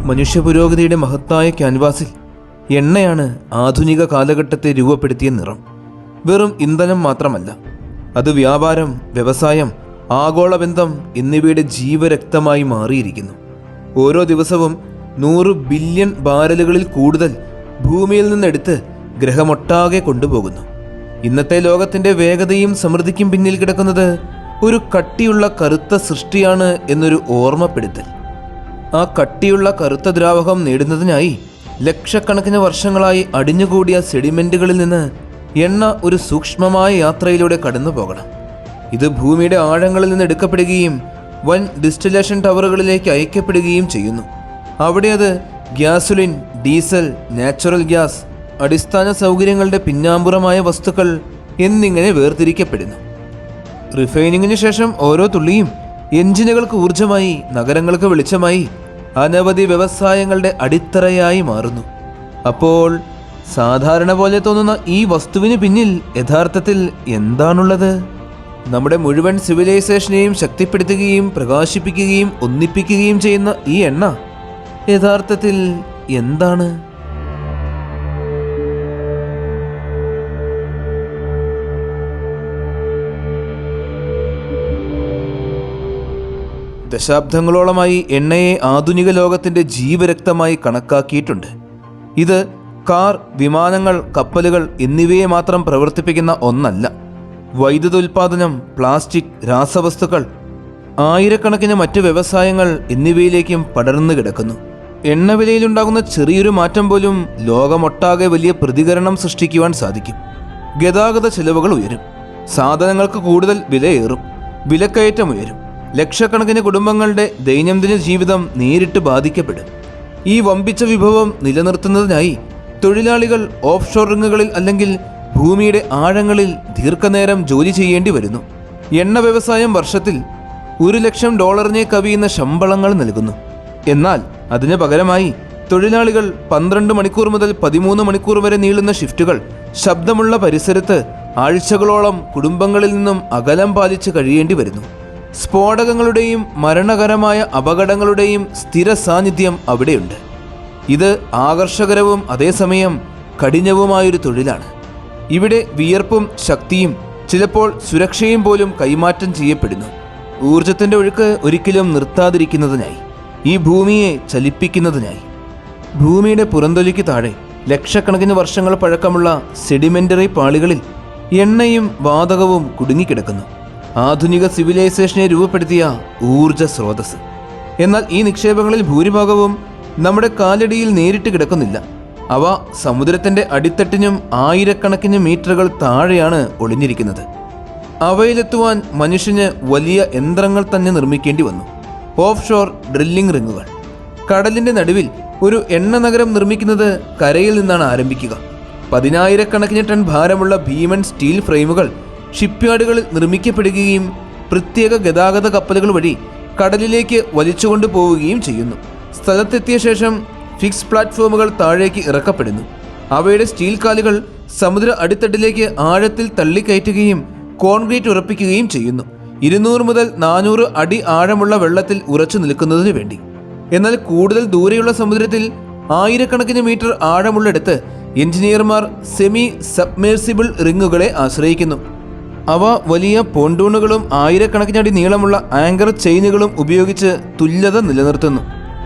മനുഷ്യ പുരോഗതിയുടെ മഹത്തായ ക്യാൻവാസിൽ എണ്ണയാണ് ആധുനിക കാലഘട്ടത്തെ രൂപപ്പെടുത്തിയ നിറം. വെറും ഇന്ധനം മാത്രമല്ല, അത് വ്യാപാരം, വ്യവസായം, ആഗോളബന്ധം എന്നിവയുടെ ജീവരക്തമായി മാറിയിരിക്കുന്നു. ഓരോ ദിവസവും 100 ബില്യൺ ബാരലുകളിൽ കൂടുതൽ ഭൂമിയിൽ നിന്നെടുത്ത് ഗ്രഹമൊട്ടാകെ കൊണ്ടുപോകുന്നു. ഇന്നത്തെ ലോകത്തിൻ്റെ വേഗതയും സമൃദ്ധിക്കും പിന്നിൽ കിടക്കുന്നത് ഒരു കട്ടിയുള്ള കറുത്ത സൃഷ്ടിയാണ് എന്നൊരു ഓർമ്മപ്പെടുത്തൽ. ആ കട്ടിയുള്ള കറുത്ത ദ്രാവകം നേടുന്നതിനായി ലക്ഷക്കണക്കിന് വർഷങ്ങളായി അടിഞ്ഞുകൂടിയ സെഡിമെന്റുകളിൽ നിന്ന് എണ്ണ ഒരു സൂക്ഷ്മമായ യാത്രയിലൂടെ കടന്നു പോകണം. ഇത് ഭൂമിയുടെ ആഴങ്ങളിൽ നിന്ന് എടുക്കപ്പെടുകയും വൻ ഡിസ്റ്റിലേഷൻ ടവറുകളിലേക്ക് അയക്കപ്പെടുകയും ചെയ്യുന്നു. അവിടെ അത് ഗ്യാസുലിൻ, ഡീസൽ, നാച്ചുറൽ ഗ്യാസ്, അടിസ്ഥാന സൗകര്യങ്ങളുടെ പിന്നാമ്പുറമായ വസ്തുക്കൾ എന്നിങ്ങനെ വേർതിരിക്കപ്പെടുന്നു. റിഫൈനിങ്ങിന് ശേഷം ഓരോ തുള്ളിയും എഞ്ചിനുകൾക്ക് ഊർജമായി, നഗരങ്ങൾക്ക് വെളിച്ചമായി, അനവധി വ്യവസായങ്ങളുടെ അടിത്തറയായി മാറുന്നു. അപ്പോൾ സാധാരണ പോലെ തോന്നുന്ന ഈ വസ്തുവിന് പിന്നിൽ യഥാർത്ഥത്തിൽ എന്താണുള്ളത്? നമ്മുടെ മുഴുവൻ സിവിലൈസേഷനെയും ശക്തിപ്പെടുത്തുകയും പ്രകാശിപ്പിക്കുകയും ഒന്നിപ്പിക്കുകയും ചെയ്യുന്ന ഈ എണ്ണ യഥാർത്ഥത്തിൽ എന്താണ്? ദശാബ്ദങ്ങളോളമായി എണ്ണയെ ആധുനിക ലോകത്തിൻ്റെ ജീവരക്തമായി കണക്കാക്കിയിട്ടുണ്ട്. ഇത് കാർ, വിമാനങ്ങൾ, കപ്പലുകൾ എന്നിവയെ മാത്രം പ്രവർത്തിപ്പിക്കുന്ന ഒന്നല്ല. വൈദ്യുത ഉൽപാദനം, പ്ലാസ്റ്റിക്, രാസവസ്തുക്കൾ, ആയിരക്കണക്കിന് മറ്റ് വ്യവസായങ്ങൾ എന്നിവയിലേക്കും പടർന്നു കിടക്കുന്നു. എണ്ണവിലയിലുണ്ടാകുന്ന ചെറിയൊരു മാറ്റം പോലും ലോകമൊട്ടാകെ വലിയ പ്രതികരണം സൃഷ്ടിക്കുവാൻ സാധിക്കും. ഗതാഗത ചെലവുകൾ ഉയരും, സാധനങ്ങൾക്ക് കൂടുതൽ വിലയേറും, വിലക്കയറ്റം ഉയരും, ലക്ഷക്കണക്കിന് കുടുംബങ്ങളുടെ ദൈനംദിന ജീവിതം നേരിട്ട് ബാധിക്കപ്പെടും. ഈ വമ്പിച്ച വിഭവം നിലനിർത്തുന്നതിനായി തൊഴിലാളികൾ ഓഫ്ഷോർ റിങ്ങുകളിൽ അല്ലെങ്കിൽ ഭൂമിയുടെ ആഴങ്ങളിൽ ദീർഘനേരം ജോലി ചെയ്യേണ്ടി വരുന്നു. എണ്ണ വ്യവസായം വർഷത്തിൽ $1,00,000 കവിയുന്ന ശമ്പളങ്ങൾ നൽകുന്നു. എന്നാൽ അതിന് പകരമായി തൊഴിലാളികൾ 12 മണിക്കൂർ മുതൽ 13 മണിക്കൂർ വരെ നീളുന്ന ഷിഫ്റ്റുകൾ, ശബ്ദമുള്ള പരിസരത്ത് ആഴ്ചകളോളം കുടുംബങ്ങളിൽ നിന്നും അകലം പാലിച്ച് കഴിയേണ്ടി വരുന്നു. സ്ഫോടകങ്ങളുടെയും മരണകരമായ അപകടങ്ങളുടെയും സ്ഥിര സാന്നിധ്യം അവിടെയുണ്ട്. ഇത് ആകർഷകരവും അതേസമയം കഠിനവുമായൊരു തൊഴിലാണ്. ഇവിടെ വിയർപ്പും ശക്തിയും ചിലപ്പോൾ സുരക്ഷയും പോലും കൈമാറ്റം ചെയ്യപ്പെടുന്നു. ഊർജത്തിൻ്റെ ഒഴുക്ക് ഒരിക്കലും നിർത്താതിരിക്കുന്നതിനായി, ഈ ഭൂമിയെ ചലിപ്പിക്കുന്നതിനായി. ഭൂമിയുടെ പുറന്തൊലിക്ക് താഴെ ലക്ഷക്കണക്കിന് വർഷങ്ങൾ പഴക്കമുള്ള സെഡിമെൻ്ററി പാളികളിൽ എണ്ണയും വാതകവും കുടുങ്ങിക്കിടക്കുന്നു. ആധുനിക സിവിലൈസേഷനെ രൂപപ്പെടുത്തിയ ഊർജ സ്രോതസ്. എന്നാൽ ഈ നിക്ഷേപങ്ങളിൽ ഭൂരിഭാഗവും നമ്മുടെ കാലടിയിൽ നേരിട്ട് കിടക്കുന്നില്ല. അവ സമുദ്രത്തിൻ്റെ അടിത്തട്ടിനും ആയിരക്കണക്കിന് മീറ്ററുകൾ താഴെയാണ് ഒളിഞ്ഞിരിക്കുന്നത്. അവയിലെത്തുവാൻ മനുഷ്യന് വലിയ യന്ത്രങ്ങൾ തന്നെ നിർമ്മിക്കേണ്ടി വന്നു. ഓഫ് ഷോർ ഡ്രില്ലിംഗ് റിങ്ങുകൾ. കടലിൻ്റെ നടുവിൽ ഒരു എണ്ണ നഗരം നിർമ്മിക്കുന്നത് കരയിൽ നിന്നാണ് ആരംഭിക്കുക. 10,000 ടൺ ഭാരമുള്ള ഭീമൻ സ്റ്റീൽ ഫ്രെയിമുകൾ ഷിപ്പ്യാർഡുകളിൽ നിർമ്മിക്കപ്പെടുകയും പ്രത്യേക ഗതാഗത കപ്പലുകൾ വഴി കടലിലേക്ക് വലിച്ചുകൊണ്ടു പോവുകയും ചെയ്യുന്നു. സ്ഥലത്തെത്തിയ ശേഷം ഫിക്സ് പ്ലാറ്റ്ഫോമുകൾ താഴേക്ക് ഇറക്കപ്പെടുന്നു. അവയുടെ സ്റ്റീൽ കാലുകൾ സമുദ്ര അടിത്തട്ടിലേക്ക് ആഴത്തിൽ തള്ളിക്കയറ്റുകയും കോൺക്രീറ്റ് ഉറപ്പിക്കുകയും ചെയ്യുന്നു. 200 മുതൽ 400 അടി ആഴമുള്ള വെള്ളത്തിൽ ഉറച്ചു നിൽക്കുന്നതിന് വേണ്ടി. എന്നാൽ കൂടുതൽ ദൂരെയുള്ള സമുദ്രത്തിൽ ആയിരക്കണക്കിന് മീറ്റർ ആഴമുള്ളിടത്ത് എഞ്ചിനീയർമാർ സെമി സബ്മേഴ്സിബിൾ റിങ്ങുകളെ ആശ്രയിക്കുന്നു. അവ വലിയ പോണ്ടൂണുകളും ആയിരക്കണക്കിന് അടി നീളമുള്ള ആങ്കർ ചെയിനുകളും ഉപയോഗിച്ച് തുല്യത നിലനിർത്തുന്നു.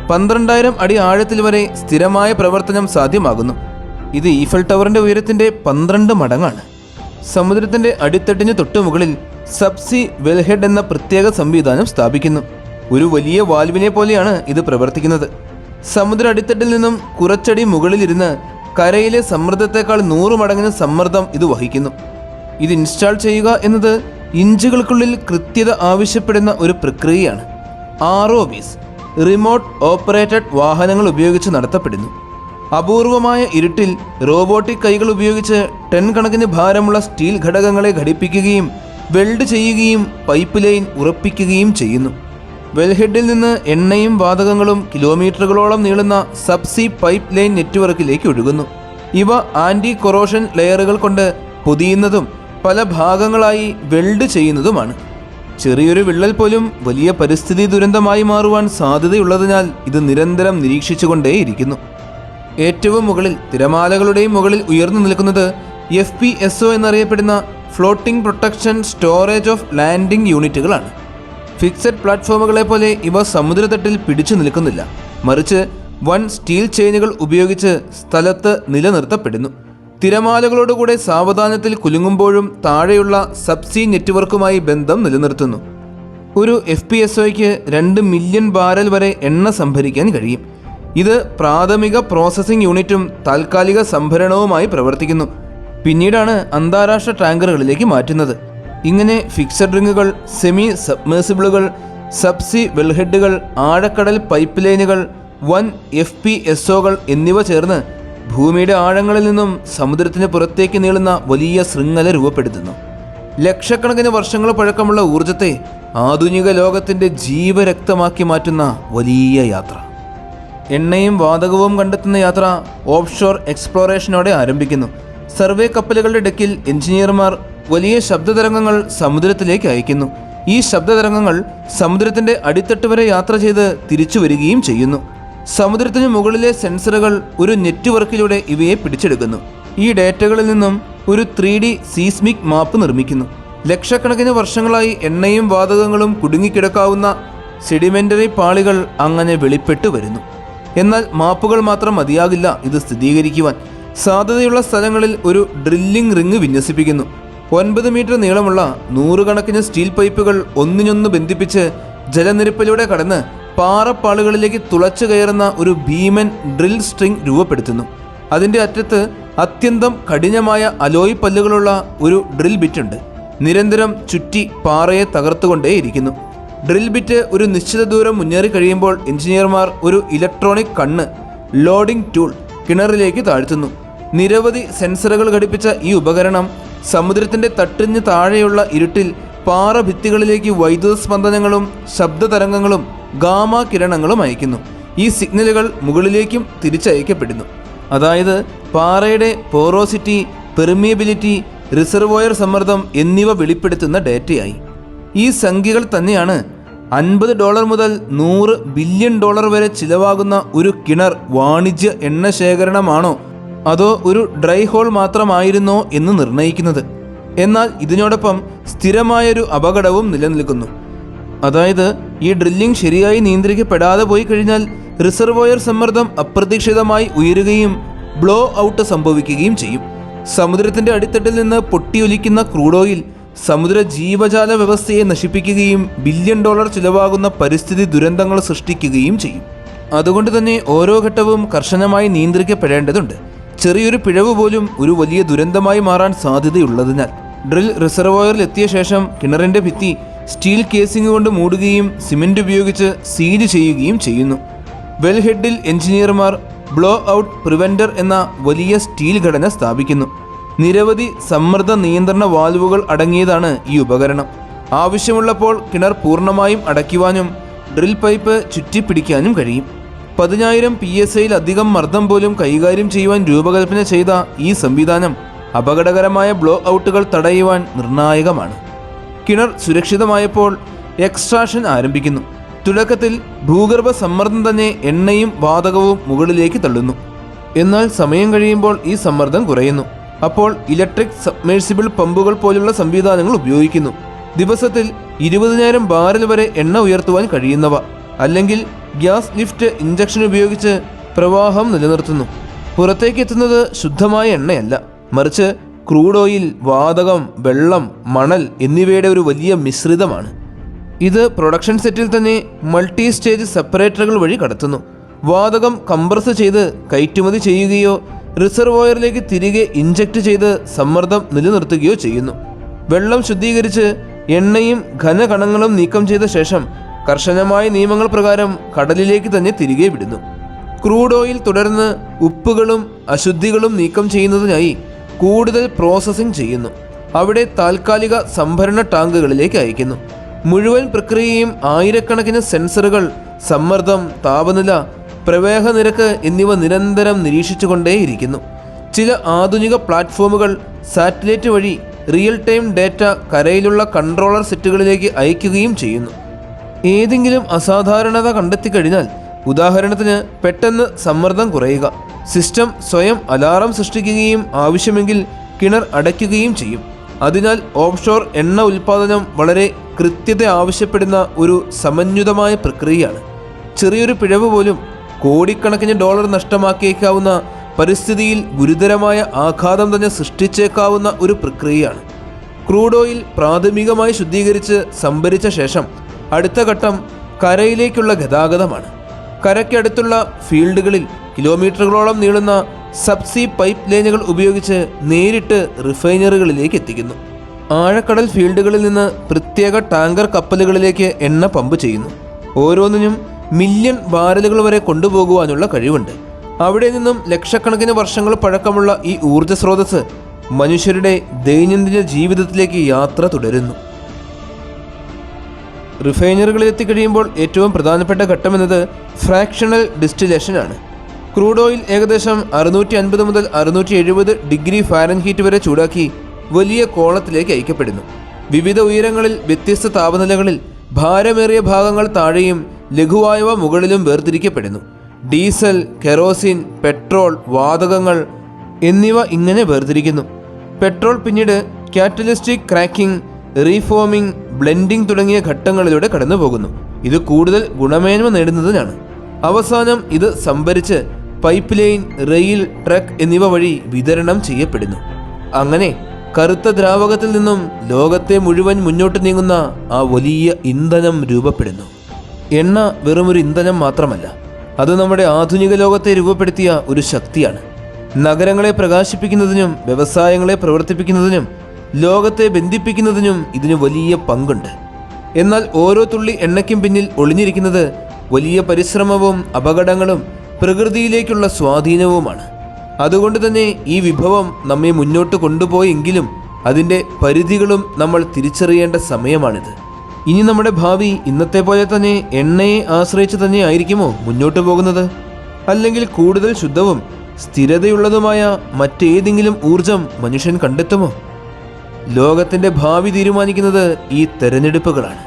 12,000 അടി ആഴത്തിൽ വരെ സ്ഥിരമായ പ്രവർത്തനം സാധ്യമാകുന്നു. ഇത് ഈഫൽ ടവറിൻ്റെ ഉയരത്തിൻ്റെ 12 മടങ്ങാണ്. സമുദ്രത്തിൻ്റെ അടിത്തട്ടിന് തൊട്ടുമുകളിൽ സബ്സി വെൽഹെഡ് എന്ന പ്രത്യേക സംവിധാനം സ്ഥാപിക്കുന്നു. ഒരു വലിയ വാൽവിനെ പോലെയാണ് ഇത് പ്രവർത്തിക്കുന്നത്. സമുദ്ര അടിത്തട്ടിൽ നിന്നും കുറച്ചടി മുകളിലിരുന്ന് കരയിലെ സമ്മർദ്ദത്തെക്കാൾ 100 മടങ്ങിന് സമ്മർദ്ദം ഇത് വഹിക്കുന്നു. ഇത് ഇൻസ്റ്റാൾ ചെയ്യുക എന്നത് ഇഞ്ചുകൾക്കുള്ളിൽ കൃത്യത ആവശ്യപ്പെടുന്ന ഒരു പ്രക്രിയയാണ്. ROVs, റിമോട്ട് ഓപ്പറേറ്റഡ് വാഹനങ്ങൾ ഉപയോഗിച്ച് നടത്തപ്പെടുന്നു. അപൂർവമായ ഇരുട്ടിൽ റോബോട്ടിക് കൈകൾ ഉപയോഗിച്ച് ടൺ കണക്കിന് ഭാരമുള്ള സ്റ്റീൽ ഘടകങ്ങളെ ഘടിപ്പിക്കുകയും വെൽഡ് ചെയ്യുകയും പൈപ്പ് ലൈൻ ഉറപ്പിക്കുകയും ചെയ്യുന്നു. വെൽഹെഡിൽ നിന്ന് എണ്ണയും വാതകങ്ങളും കിലോമീറ്ററുകളോളം നീളുന്ന സബ്സി പൈപ്പ് ലൈൻ നെറ്റ്വർക്കിലേക്ക് ഒഴുകുന്നു. ഇവ ആൻറ്റി കൊറോഷൻ ലെയറുകൾ കൊണ്ട് പൊതിയുന്നതും പല ഭാഗങ്ങളായി വെൽഡ് ചെയ്യുന്നതുമാണ്. ചെറിയൊരു വിള്ളൽ പോലും വലിയ പരിസ്ഥിതി ദുരന്തമായി മാറുവാൻ സാധ്യതയുള്ളതിനാൽ ഇത് നിരന്തരം നിരീക്ഷിച്ചുകൊണ്ടേയിരിക്കുന്നു. ഏറ്റവും മുകളിൽ, തിരമാലകളുടെയും മുകളിൽ ഉയർന്നു നിൽക്കുന്നത് FPSO എന്നറിയപ്പെടുന്ന floating protection storage of landing യൂണിറ്റുകളാണ്. ഫിക്സഡ് പ്ലാറ്റ്ഫോമുകളെ പോലെ ഇവ സമുദ്രതട്ടിൽ പിടിച്ചു നിൽക്കുന്നില്ല, മറിച്ച് വൻ സ്റ്റീൽ ചെയിനുകൾ ഉപയോഗിച്ച് സ്ഥലത്ത് നിലനിർത്തപ്പെടുന്നു. തിരമാലകളോടുകൂടെ സാവധാനത്തിൽ കുലുങ്ങുമ്പോഴും താഴെയുള്ള സബ്സീ നെറ്റ്വർക്കുമായി ബന്ധം നിലനിർത്തുന്നു. ഒരു FPSOയ്ക്ക് 2 മില്യൺ ബാരൽ വരെ എണ്ണ സംഭരിക്കാൻ കഴിയും. ഇത് പ്രാഥമിക പ്രോസസ്സിംഗ് യൂണിറ്റും താൽക്കാലിക സംഭരണവുമായി പ്രവർത്തിക്കുന്നു. പിന്നീടാണ് അന്താരാഷ്ട്ര ടാങ്കറുകളിലേക്ക് മാറ്റുന്നത്. ഇങ്ങനെ ഫിക്സഡ് റിങ്ങുകൾ, സെമി സബ്മേഴ്സിബിളുകൾ, സബ്സി വെൽഹെഡുകൾ, ആഴക്കടൽ പൈപ്പ് ലൈനുകൾ, വൻ FPSOകൾ എന്നിവ ചേർന്ന് ഭൂമിയുടെ ആഴങ്ങളിൽ നിന്നും സമുദ്രത്തിന് പുറത്തേക്ക് നീളുന്ന വലിയ ശൃംഖല രൂപപ്പെടുത്തുന്നു. ലക്ഷക്കണക്കിന് വർഷങ്ങൾ പഴക്കമുള്ള ഊർജത്തെ ആധുനിക ലോകത്തിൻ്റെ ജീവരക്തമാക്കി മാറ്റുന്ന വലിയ യാത്ര. എണ്ണയും വാതകവും കണ്ടെത്തുന്ന യാത്ര ഓഫ്ഷോർ എക്സ്പ്ലോറേഷനോടെ ആരംഭിക്കുന്നു. സർവേ കപ്പലുകളുടെ ഡെക്കിൽ എഞ്ചിനീയർമാർ വലിയ ശബ്ദതരംഗങ്ങൾ സമുദ്രത്തിലേക്ക് അയക്കുന്നു. ഈ ശബ്ദതരംഗങ്ങൾ സമുദ്രത്തിൻ്റെ അടിത്തട്ട് വരെ യാത്ര ചെയ്ത് തിരിച്ചു വരികയും ചെയ്യുന്നു. സമുദ്രത്തിന് മുകളിലെ സെൻസറുകൾ ഒരു നെറ്റ്വർക്കിലൂടെ ഇവയെ പിടിച്ചെടുക്കുന്നു. ഈ ഡേറ്റകളിൽ നിന്നും ഒരു 3D സീസ്മിക് മാപ്പ് നിർമ്മിക്കുന്നു. ലക്ഷക്കണക്കിന് വർഷങ്ങളായി എണ്ണയും വാതകങ്ങളും കുടുങ്ങിക്കിടക്കാവുന്ന സെഡിമെൻ്ററി പാളികൾ അങ്ങനെ വെളിപ്പെട്ടു വരുന്നു. എന്നാൽ മാപ്പുകൾ മാത്രം മതിയാകില്ല ഇത് സ്ഥിരീകരിക്കുവാൻ. സാധ്യതയുള്ള സ്ഥലങ്ങളിൽ ഒരു ഡ്രില്ലിംഗ് റിങ് വിന്യസിപ്പിക്കുന്നു. 9 മീറ്റർ നീളമുള്ള 100 കണക്കിന് സ്റ്റീൽ പൈപ്പുകൾ ഒന്നിനൊന്ന് ബന്ധിപ്പിച്ച് ജലനിരപ്പിലൂടെ കടന്ന് പാറപ്പാളുകളിലേക്ക് തുളച്ചു കയറുന്ന ഒരു ഭീമൻ ഡ്രിൽ സ്ട്രിംഗ് രൂപപ്പെടുത്തുന്നു. അതിൻ്റെ അറ്റത്ത് അത്യന്തം കഠിനമായ അലോയ് പല്ലുകളുള്ള ഒരു ഡ്രിൽ ബിറ്റുണ്ട്. നിരന്തരം ചുറ്റി പാറയെ തകർത്തുകൊണ്ടേയിരിക്കുന്നു. ഡ്രിൽ ബിറ്റ് ഒരു നിശ്ചിത ദൂരം മുന്നേറി കഴിയുമ്പോൾ എഞ്ചിനീയർമാർ ഒരു ഇലക്ട്രോണിക് കണ്ണ്, ലോഡിംഗ് ടൂൾ, കിണറിലേക്ക് താഴ്ത്തുന്നു. നിരവധി സെൻസറുകൾ ഘടിപ്പിച്ച ഈ ഉപകരണം സമുദ്രത്തിൻ്റെ തട്ടിന് താഴെയുള്ള ഇരുട്ടിൽ പാറ ഭിത്തികളിലേക്ക് വൈദ്യുത സ്പന്ദനങ്ങളും ശബ്ദതരംഗങ്ങളും ഗാമ കിരണങ്ങളും അയക്കുന്നു. ഈ സിഗ്നലുകൾ മുകളിലേക്കും തിരിച്ചയക്കപ്പെടുന്നു. അതായത് പാറയുടെ പോറോസിറ്റി, പെർമിയബിലിറ്റി, റിസർവോയർ സമ്മർദ്ദം എന്നിവ വെളിപ്പെടുത്തുന്ന ഡേറ്റയായി. ഈ സംഖ്യകൾ തന്നെയാണ് $50 മുതൽ $100 ബില്യൺ വരെ ചിലവാകുന്ന ഒരു കിണർ വാണിജ്യ എണ്ണ ശേഖരണമാണോ അതോ ഒരു ഡ്രൈ ഹോൾ മാത്രമായിരുന്നോ എന്ന് നിർണ്ണയിക്കുന്നത്. എന്നാൽ ഇതിനോടൊപ്പം സ്ഥിരമായൊരു അപകടവും നിലനിൽക്കുന്നു. അതായത് ഈ ഡ്രില്ലിംഗ് ശരിയായി നിയന്ത്രിക്കപ്പെടാതെ പോയി കഴിഞ്ഞാൽ റിസർവോയർ സമ്മർദ്ദം അപ്രതീക്ഷിതമായി ഉയരുകയും ബ്ലോ ഔട്ട് സംഭവിക്കുകയും ചെയ്യും. സമുദ്രത്തിൻ്റെ അടിത്തട്ടിൽ നിന്ന് പൊട്ടിയൊലിക്കുന്ന ക്രൂഡ് ഓയിൽ സമുദ്ര ജീവജാല വ്യവസ്ഥയെ നശിപ്പിക്കുകയും $1 ബില്യൺ ചിലവാകുന്ന പരിസ്ഥിതി ദുരന്തങ്ങൾ സൃഷ്ടിക്കുകയും ചെയ്യും. അതുകൊണ്ട് തന്നെ ഓരോ ഘട്ടവും കർശനമായി നിയന്ത്രിക്കപ്പെടേണ്ടതുണ്ട്. ചെറിയൊരു പിഴവ് പോലും ഒരു വലിയ ദുരന്തമായി മാറാൻ സാധ്യതയുള്ളതിനാൽ ഡ്രിൽ റിസർവോയറിൽ എത്തിയ ശേഷം കിണറിൻ്റെ ഭിത്തി സ്റ്റീൽ കേസിംഗ് കൊണ്ട് മൂടുകയും സിമെൻ്റ് ഉപയോഗിച്ച് സീല് ചെയ്യുകയും ചെയ്യുന്നു. വെൽഹെഡിൽ എഞ്ചിനീയർമാർ ബ്ലോ ഔട്ട് പ്രിവെൻറ്റർ എന്ന വലിയ സ്റ്റീൽ ഘടന സ്ഥാപിക്കുന്നു. നിരവധി സമ്മർദ്ദ നിയന്ത്രണ വാൽവുകൾ അടങ്ങിയതാണ് ഈ ഉപകരണം. ആവശ്യമുള്ളപ്പോൾ കിണർ പൂർണ്ണമായും അടയ്ക്കുവാനും ഡ്രിൽ പൈപ്പ് ചുറ്റിപ്പിടിക്കാനും കഴിയും. 10,000 PSIയിലധികം മർദ്ദം പോലും കൈകാര്യം ചെയ്യുവാൻ രൂപകൽപ്പന ചെയ്ത ഈ സംവിധാനം അപകടകരമായ ബ്ലോ ഔട്ടുകൾ തടയുവാൻ നിർണായകമാണ്. കിണർ സുരക്ഷിതമായപ്പോൾ എക്സ്ട്രാക്ഷൻ ആരംഭിക്കുന്നു. തുടക്കത്തിൽ ഭൂഗർഭ സമ്മർദ്ദം തന്നെ എണ്ണയും വാതകവും മുകളിലേക്ക് തള്ളുന്നു. എന്നാൽ സമയം കഴിയുമ്പോൾ ഈ സമ്മർദ്ദം കുറയുന്നു. അപ്പോൾ ഇലക്ട്രിക് സബ്മേഴ്സിബിൾ പമ്പുകൾ പോലുള്ള സംവിധാനങ്ങൾ ഉപയോഗിക്കുന്നു. ദിവസത്തിൽ 20,000 ബാരൽ വരെ എണ്ണ ഉയർത്തുവാൻ കഴിയുന്നവ, അല്ലെങ്കിൽ ഗ്യാസ് ലിഫ്റ്റ് ഇഞ്ചക്ഷൻ ഉപയോഗിച്ച് പ്രവാഹം നിലനിർത്തുന്നു. പുറത്തേക്ക് എത്തുന്നത് ശുദ്ധമായ എണ്ണയല്ല, മറിച്ച് ക്രൂഡ് ഓയിൽ, വാതകം, വെള്ളം, മണൽ എന്നിവയുടെ ഒരു വലിയ മിശ്രിതമാണ്. ഇത് പ്രൊഡക്ഷൻ സെറ്റിൽ തന്നെ മൾട്ടി സ്റ്റേജ് സെപ്പറേറ്ററുകൾ വഴി കടത്തുന്നു. വാതകം കംപ്രസ് ചെയ്ത് കയറ്റുമതി ചെയ്യുകയോ റിസർവോയറിലേക്ക് തിരികെ ഇഞ്ചക്ട് ചെയ്ത് സമ്മർദ്ദം നിലനിർത്തുകയോ ചെയ്യുന്നു. വെള്ളം ശുദ്ധീകരിച്ച് എണ്ണയും ഘനകണങ്ങളും നീക്കം ചെയ്ത ശേഷം കർശനമായ നിയമങ്ങൾ പ്രകാരം കടലിലേക്ക് തന്നെ തിരികെ വിടുന്നു. ക്രൂഡ് ഓയിൽ തുടർന്ന് ഉപ്പുകളും അശുദ്ധികളും നീക്കം ചെയ്യുന്നതിനായി കൂടുതൽ പ്രോസസ്സിംഗ് ചെയ്യുന്നു. അവിടെ താൽക്കാലിക സംഭരണ ടാങ്കുകളിലേക്ക് അയക്കുന്നു. മുഴുവൻ പ്രക്രിയയും ആയിരക്കണക്കിന് സെൻസറുകൾ സമ്മർദ്ദം, താപനില, പ്രവേഹ നിരക്ക് എന്നിവ നിരന്തരം നിരീക്ഷിച്ചുകൊണ്ടേയിരിക്കുന്നു. ചില ആധുനിക പ്ലാറ്റ്ഫോമുകൾ സാറ്റലൈറ്റ് വഴി റിയൽ ടൈം ഡേറ്റ കരയിലുള്ള കൺട്രോളർ സെറ്റുകളിലേക്ക് അയക്കുകയും ചെയ്യുന്നു. ഏതെങ്കിലും അസാധാരണത കണ്ടെത്തിക്കഴിഞ്ഞാൽ, ഉദാഹരണത്തിന് പെട്ടെന്ന് സമ്മർദ്ദം കുറയുക, സിസ്റ്റം സ്വയം അലാറം സൃഷ്ടിക്കുകയും ആവശ്യമെങ്കിൽ കിണർ അടയ്ക്കുകയും ചെയ്യും. അതിനാൽ ഓഫ്ഷോർ എണ്ണ ഉൽപ്പാദനം വളരെ കൃത്യത ആവശ്യപ്പെടുന്ന ഒരു സമന്വിതമായ പ്രക്രിയയാണ്. ചെറിയൊരു പിഴവ് പോലും കോടിക്കണക്കിന് ഡോളർ നഷ്ടമാക്കിയേക്കാവുന്ന, പരിസ്ഥിതിയിൽ ഗുരുതരമായ ആഘാതം തന്നെ സൃഷ്ടിച്ചേക്കാവുന്ന ഒരു പ്രക്രിയയാണ്. ക്രൂഡ് ഓയിൽ പ്രാഥമികമായി ശുദ്ധീകരിച്ച് സംഭരിച്ച ശേഷം അടുത്ത ഘട്ടം കരയിലേക്കുള്ള ഗതാഗതമാണ്. കരയ്ക്കടുത്തുള്ള ഫീൽഡുകളിൽ കിലോമീറ്ററുകളോളം നീളുന്ന സബ്സീ പൈപ്പ് ലൈനുകൾ ഉപയോഗിച്ച് നേരിട്ട് റിഫൈനറികളിലേക്ക് എത്തിക്കുന്നു. ആഴക്കടൽ ഫീൽഡുകളിൽ നിന്ന് പ്രത്യേക ടാങ്കർ കപ്പലുകളിലേക്ക് എണ്ണ പമ്പ് ചെയ്യുന്നു. ഓരോന്നിനും മില്യൺ ബാരലുകൾ വരെ കൊണ്ടുപോകുവാനുള്ള കഴിവുണ്ട്. അവിടെ നിന്നും ലക്ഷക്കണക്കിന് വർഷങ്ങൾ പഴക്കമുള്ള ഈ ഊർജ്ജ സ്രോതസ് മനുഷ്യരുടെ ദൈനംദിന ജീവിതത്തിലേക്ക് യാത്ര തുടരുന്നു. റിഫൈനറികളിൽ എത്തിക്കഴിയുമ്പോൾ ഏറ്റവും പ്രധാനപ്പെട്ട ഘട്ടമെന്നത് ഫ്രാക്ഷണൽ ഡിസ്റ്റിലേഷനാണ്. ക്രൂഡ് ഓയിൽ ഏകദേശം 650 മുതൽ 670 ഡിഗ്രി ഫാരൻഹീറ്റ് വരെ ചൂടാക്കി വലിയ കോളത്തിലേക്ക് അയക്കപ്പെടുന്നു. വിവിധ ഉയരങ്ങളിൽ വ്യത്യസ്ത താപനിലകളിൽ ഭാരമേറിയ ഭാഗങ്ങൾ താഴെയും ലഘുവായവ മുകളിലും വേർതിരിക്കപ്പെടുന്നു. ഡീസൽ, കെറോസിൻ, പെട്രോൾ, വാതകങ്ങൾ എന്നിവ ഇങ്ങനെ വേർതിരിക്കുന്നു. പെട്രോൾ പിന്നീട് കാറ്റലിസ്റ്റിക് ക്രാക്കിംഗ്, റീഫോമിംഗ്, ബ്ലെൻഡിംഗ് തുടങ്ങിയ ഘട്ടങ്ങളിലൂടെ കടന്നു പോകുന്നു. ഇത് കൂടുതൽ ഗുണമേന്മ നേടുന്നതിനാണ്. അവസാനം ഇത് സംഭരിച്ച് പൈപ്പ് ലൈൻ, റെയിൽ, ട്രക്ക് എന്നിവ വഴി വിതരണം ചെയ്യപ്പെടുന്നു. അങ്ങനെ കറുത്ത ദ്രാവകത്തിൽ നിന്നും ലോകത്തെ മുഴുവൻ മുന്നോട്ട് നീങ്ങുന്ന ആ വലിയ ഇന്ധനം രൂപപ്പെടുന്നു. എണ്ണ വെറുമൊരു ഇന്ധനം മാത്രമല്ല, അത് നമ്മുടെ ആധുനിക ലോകത്തെ രൂപപ്പെടുത്തിയ ഒരു ശക്തിയാണ്. നഗരങ്ങളെ പ്രകാശിപ്പിക്കുന്നതിനും വ്യവസായങ്ങളെ പ്രവർത്തിപ്പിക്കുന്നതിനും ലോകത്തെ ബന്ധിപ്പിക്കുന്നതിനും ഇതിന് വലിയ പങ്കുണ്ട്. എന്നാൽ ഓരോ തുള്ളി എണ്ണയ്ക്കും പിന്നിൽ ഒളിഞ്ഞിരിക്കുന്നത് വലിയ പരിശ്രമവും അപകടങ്ങളും പ്രകൃതിയിലേക്കുള്ള സ്വാധീനവുമാണ്. അതുകൊണ്ട് തന്നെ ഈ വിഭവം നമ്മെ മുന്നോട്ട് കൊണ്ടുപോയെങ്കിലും അതിൻ്റെ പരിധികളും നമ്മൾ തിരിച്ചറിയേണ്ട സമയമാണിത്. ഇനി നമ്മുടെ ഭാവി ഇന്നത്തെ പോലെ തന്നെ എണ്ണയെ ആശ്രയിച്ച് തന്നെ ആയിരിക്കുമോ മുന്നോട്ട് പോകുന്നത്? അല്ലെങ്കിൽ കൂടുതൽ ശുദ്ധവും സ്ഥിരതയുള്ളതുമായ മറ്റേതെങ്കിലും ഊർജം മനുഷ്യൻ കണ്ടെത്തുമോ? ലോകത്തിൻ്റെ ഭാവി തീരുമാനിക്കുന്നത് ഈ തെരഞ്ഞെടുപ്പുകളാണ്.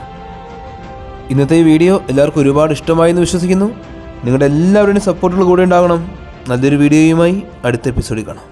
ഇന്നത്തെ വീഡിയോ എല്ലാവർക്കും ഒരുപാട് ഇഷ്ടമായെന്ന് വിശ്വസിക്കുന്നു. നിങ്ങളുടെ എല്ലാവരുടെയും സപ്പോർട്ടുകൾ കൂടെ ഉണ്ടാകണം. നല്ലൊരു വീഡിയോയുമായി അടുത്ത എപ്പിസോഡിൽ കാണാം.